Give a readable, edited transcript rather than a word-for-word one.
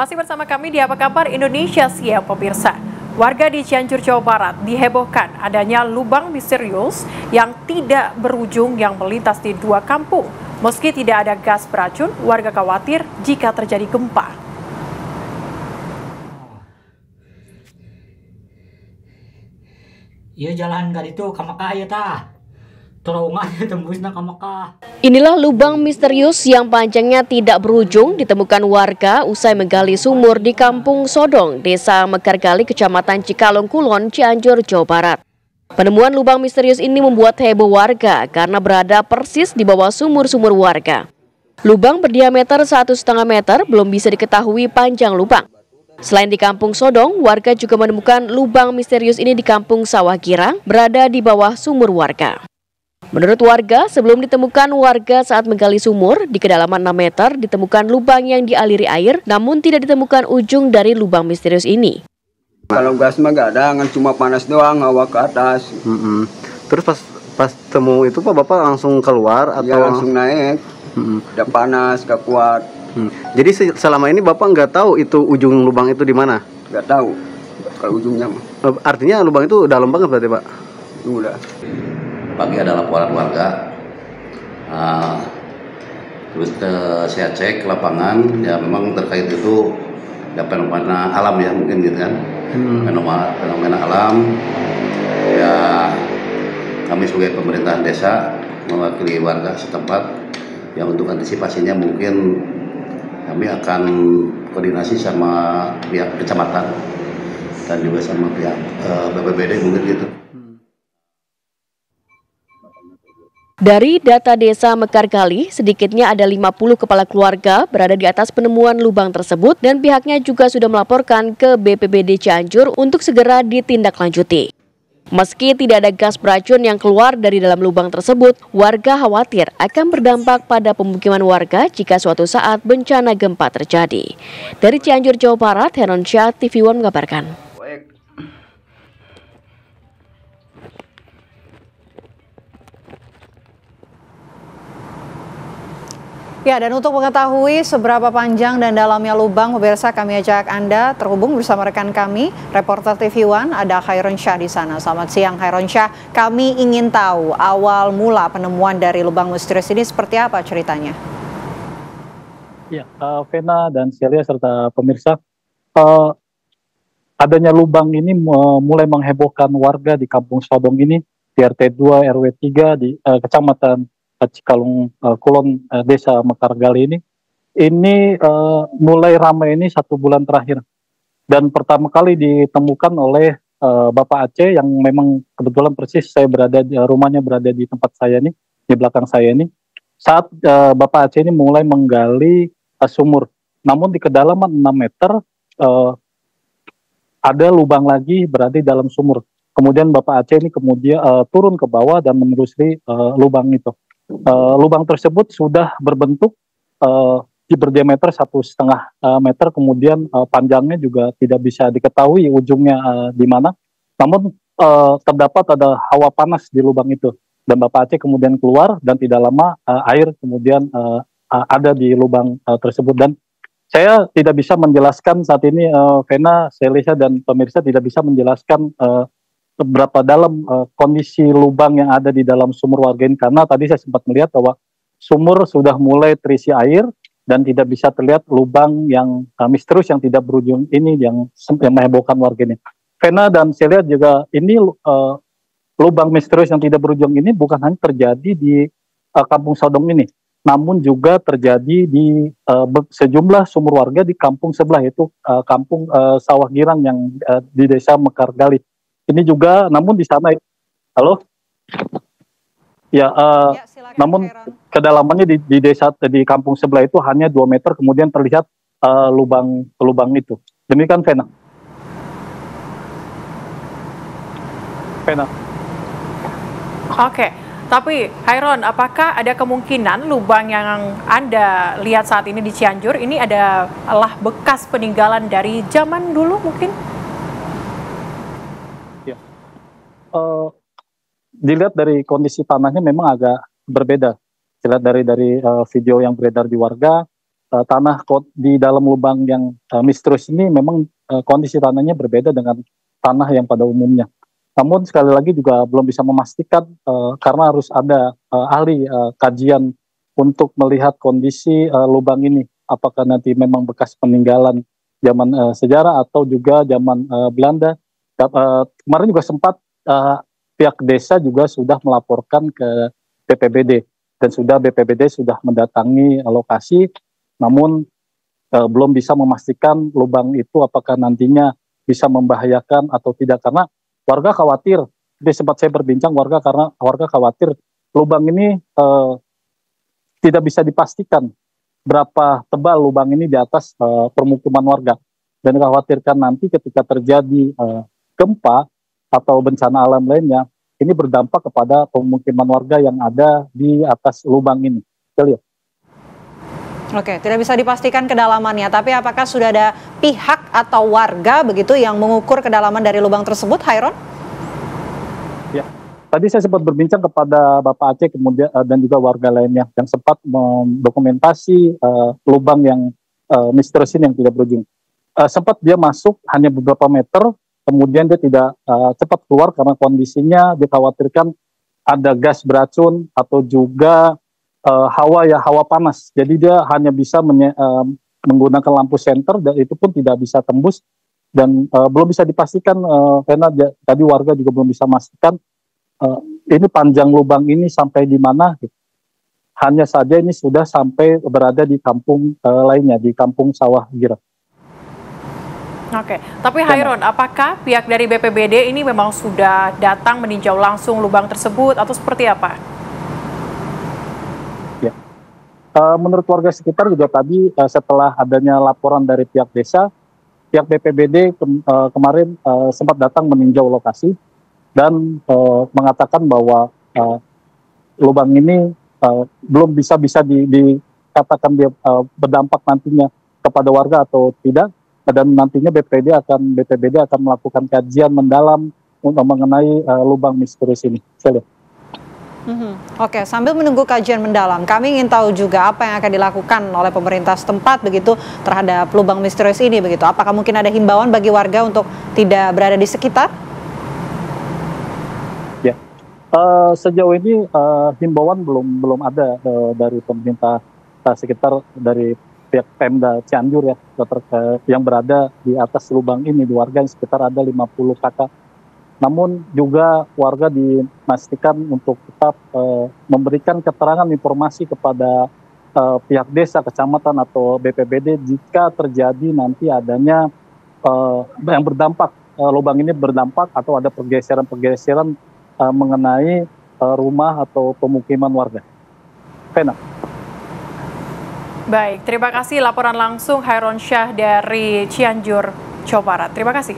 Masih bersama kami di Apa Kabar Indonesia Siang pemirsa. Warga di Cianjur, Jawa Barat dihebohkan adanya lubang misterius yang tidak berujung yang melintas di dua kampung. Meski tidak ada gas beracun, warga khawatir jika terjadi gempa. Iya jalan ka ditu ka Mekah ya tah. Terowongan tembusna ka Mekah. Inilah lubang misterius yang panjangnya tidak berujung ditemukan warga usai menggali sumur di Kampung Sodong, Desa Mekargali, Kecamatan Cikalong Kulon, Cianjur, Jawa Barat. Penemuan lubang misterius ini membuat heboh warga karena berada persis di bawah sumur-sumur warga. Lubang berdiameter 1,5 meter belum bisa diketahui panjang lubang. Selain di Kampung Sodong, warga juga menemukan lubang misterius ini di Kampung Sawah Girang, berada di bawah sumur warga. Menurut warga, sebelum ditemukan warga saat menggali sumur, di kedalaman 6 meter ditemukan lubang yang dialiri air, namun tidak ditemukan ujung dari lubang misterius ini. Kalau gas mah gak ada, cuma panas doang, hawa ke atas. Terus pas temu itu Pak, Bapak langsung keluar atau? Ya langsung naik, udah panas, gak kuat. Jadi selama ini Bapak nggak tahu itu ujung lubang itu di mana? Gak tahu kalau ujungnya mah. Artinya lubang itu dalam banget berarti Pak? Udah. Pagi ada laporan warga, terus saya cek ke lapangan, ya memang terkait itu ya fenomena alam ya mungkin gitu kan, fenomena alam. Ya kami sebagai pemerintahan desa mewakili warga setempat, yang untuk antisipasinya mungkin kami akan koordinasi sama pihak kecamatan dan juga sama pihak BPBD mungkin gitu. Dari data desa Mekargali, sedikitnya ada 50 kepala keluarga berada di atas penemuan lubang tersebut dan pihaknya juga sudah melaporkan ke BPBD Cianjur untuk segera ditindaklanjuti. Meski tidak ada gas beracun yang keluar dari dalam lubang tersebut, warga khawatir akan berdampak pada pemukiman warga jika suatu saat bencana gempa terjadi. Dari Cianjur, Jawa Barat, Heron Syah, TV One mengabarkan. Ya, dan untuk mengetahui seberapa panjang dan dalamnya lubang, pemirsa, kami ajak Anda terhubung bersama rekan kami, reporter TV One, ada Khairon Syah di sana. Selamat siang, Khairon Syah. Kami ingin tahu awal mula penemuan dari lubang misterius ini seperti apa ceritanya? Ya, Vena dan Celia serta pemirsa, adanya lubang ini mulai menghebohkan warga di Kampung Sodong ini, di RT 2 RW 3 di Kecamatan Cikalong Kulon, Desa Mekargali ini mulai ramai ini 1 bulan terakhir, dan pertama kali ditemukan oleh Bapak Aceh yang memang kebetulan persis saya berada di rumahnya, berada di tempat saya ini, di belakang saya ini, saat Bapak Aceh ini mulai menggali sumur, namun di kedalaman 6 meter ada lubang lagi berada di dalam sumur. Kemudian Bapak Aceh ini kemudian turun ke bawah dan menelusuri lubang itu. Lubang tersebut sudah berbentuk berdiameter 1,5 meter, kemudian panjangnya juga tidak bisa diketahui ujungnya di mana. Namun terdapat ada hawa panas di lubang itu, dan Bapak Aceh kemudian keluar dan tidak lama air kemudian ada di lubang tersebut. Dan saya tidak bisa menjelaskan saat ini, Vena, Selisa dan pemirsa tidak bisa menjelaskan berapa dalam kondisi lubang yang ada di dalam sumur warga ini, karena tadi saya sempat melihat bahwa sumur sudah mulai terisi air dan tidak bisa terlihat lubang yang misterius yang tidak berujung ini yang menghebohkan warga ini. Vena dan saya lihat juga ini lubang misterius yang tidak berujung ini bukan hanya terjadi di Kampung Sodong ini, namun juga terjadi di sejumlah sumur warga di kampung sebelah, yaitu Kampung Sawah Girang yang di Desa Mekargali. Ini juga, namun di sana, halo, ya, namun kedalamannya di desa, di kampung sebelah itu hanya 2 meter, kemudian terlihat lubang itu. Demikian, Vena. Oke, tapi Khairon, apakah ada kemungkinan lubang yang Anda lihat saat ini di Cianjur ini adalah bekas peninggalan dari zaman dulu mungkin? Dilihat dari kondisi tanahnya memang agak berbeda. Dilihat dari video yang beredar di warga, tanah di dalam lubang yang misterius ini memang kondisi tanahnya berbeda dengan tanah yang pada umumnya. Namun sekali lagi juga belum bisa memastikan karena harus ada ahli kajian untuk melihat kondisi lubang ini, apakah nanti memang bekas peninggalan zaman sejarah atau juga zaman Belanda. Kemarin juga sempat pihak desa juga sudah melaporkan ke BPBD dan BPBD sudah mendatangi lokasi, namun belum bisa memastikan lubang itu apakah nantinya bisa membahayakan atau tidak, karena warga khawatir. Jadi sempat saya berbincang karena warga khawatir lubang ini tidak bisa dipastikan berapa tebal lubang ini di atas permukiman warga, dan khawatirkan nanti ketika terjadi gempa atau bencana alam lainnya, ini berdampak kepada pemukiman warga yang ada di atas lubang ini. Lihat. Oke, tidak bisa dipastikan kedalamannya, tapi apakah sudah ada pihak atau warga begitu yang mengukur kedalaman dari lubang tersebut, Khairon? Ya, tadi saya sempat berbincang kepada Bapak Aceh kemudian dan juga warga lainnya yang sempat mendokumentasi lubang yang misterius ini yang tidak berujung. Sempat dia masuk hanya beberapa meter, kemudian dia tidak cepat keluar karena kondisinya dikhawatirkan ada gas beracun atau juga hawa panas. Jadi dia hanya bisa menggunakan lampu senter dan itu pun tidak bisa tembus dan belum bisa dipastikan karena tadi warga juga belum bisa memastikan ini panjang lubang ini sampai di mana. Hanya saja ini sudah sampai berada di kampung lainnya, di kampung Sawah Gira. Oke, tapi Khairon, apakah pihak dari BPBD ini memang sudah datang meninjau langsung lubang tersebut atau seperti apa? Ya, menurut warga sekitar juga tadi setelah adanya laporan dari pihak desa, pihak BPBD kemarin sempat datang meninjau lokasi dan mengatakan bahwa lubang ini belum bisa dikatakan dia berdampak nantinya kepada warga atau tidak. Dan nantinya BPBD akan melakukan kajian mendalam untuk mengenai lubang misterius ini. Saya lihat. Oke, sambil menunggu kajian mendalam, kami ingin tahu juga apa yang akan dilakukan oleh pemerintah setempat begitu terhadap lubang misterius ini begitu. Apakah mungkin ada himbauan bagi warga untuk tidak berada di sekitar? Ya, sejauh ini himbauan belum ada dari pemerintah sekitar, dari pihak Pemda Cianjur ya, yang berada di atas lubang ini, di warga yang sekitar ada 50 kakak. Namun juga warga dipastikan untuk tetap memberikan keterangan informasi kepada pihak desa, kecamatan atau BPBD jika terjadi nanti adanya yang berdampak, lubang ini berdampak atau ada pergeseran mengenai rumah atau pemukiman warga. Fena. Baik, terima kasih laporan langsung Khairon Syah dari Cianjur, Jawa Barat. Terima kasih.